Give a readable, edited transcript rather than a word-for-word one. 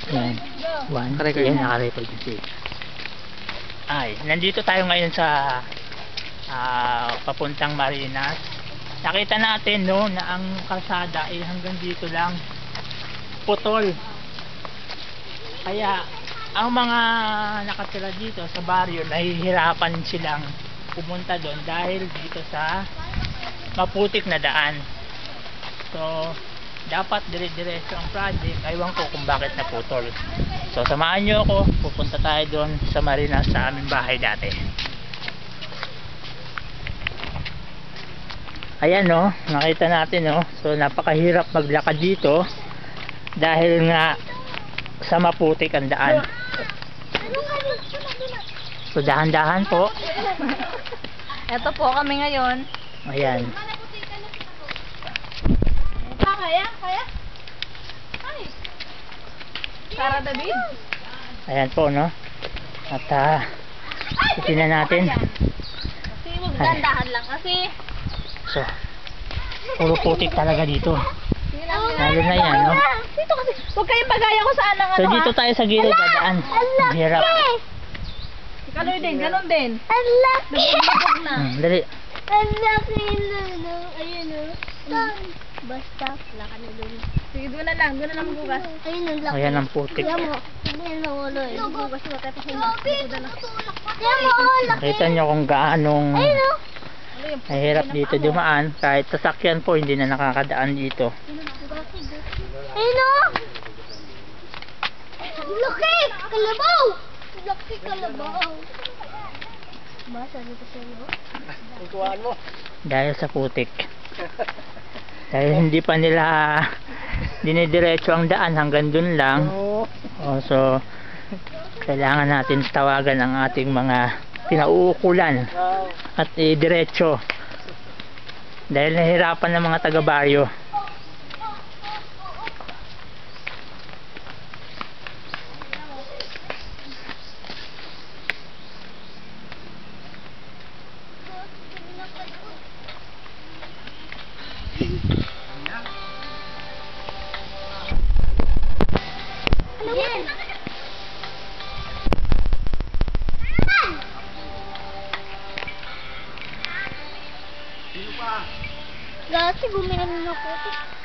Ayan. One. Ayan, naka-record kasi. Ay, nandito tayo ngayon sa papuntang Marinas. Nakita natin no na ang kalsada ay hanggang dito lang, putol. Kaya ang mga nakatira dito sa baryo nahihirapan silang pumunta doon dahil dito sa maputik na daan. So dapat dire-diretso ang project. Aywan ko kung bakit naputol. So samahan nyo ako, pupunta tayo doon sa Marinas, sa aming bahay dati. Ayan no, nakita natin no. So napakahirap maglakad dito dahil nga sa maputik ang daan. So dahan-dahan po. Ito po kami ngayon. Ayan. Kaya? Ay. Para David. Ayan po no. At titignan natin. Kasi magdandahan lang kasi. So puro putik talaga dito. Lalo na yan no. Dito kasi. Huwag kayong bagaya ko saan ang So dito tayo sa gilid dadaan. Hirap. Gano'n din, gano'n din. Alaki! Dali. Alaki na. Ayun o. Basta, laki na dun. Sige, doon na lang magbugas. Ayun ang laki. Ayan ang putik. Yan mo. Yan ang ulo eh. Magbugas mo kahit hindi. Yan mo, laki. Nakita nyo kung gaanong Ayun o. mahirap dito dumaan. Kahit sasakyan po hindi na nakakadaan dito. Ayun o. Laki! Kalabaw! Laki kalabaw. Basa dito sa iyo. Dahil sa putik. Dahil hindi pa nila dinidiretso ang daan, hanggang dun lang. So kailangan natin tawagan ang ating mga pinauukulan at diretso dahil nahirapan ng mga taga-baryo. Gasi, bumili na ako.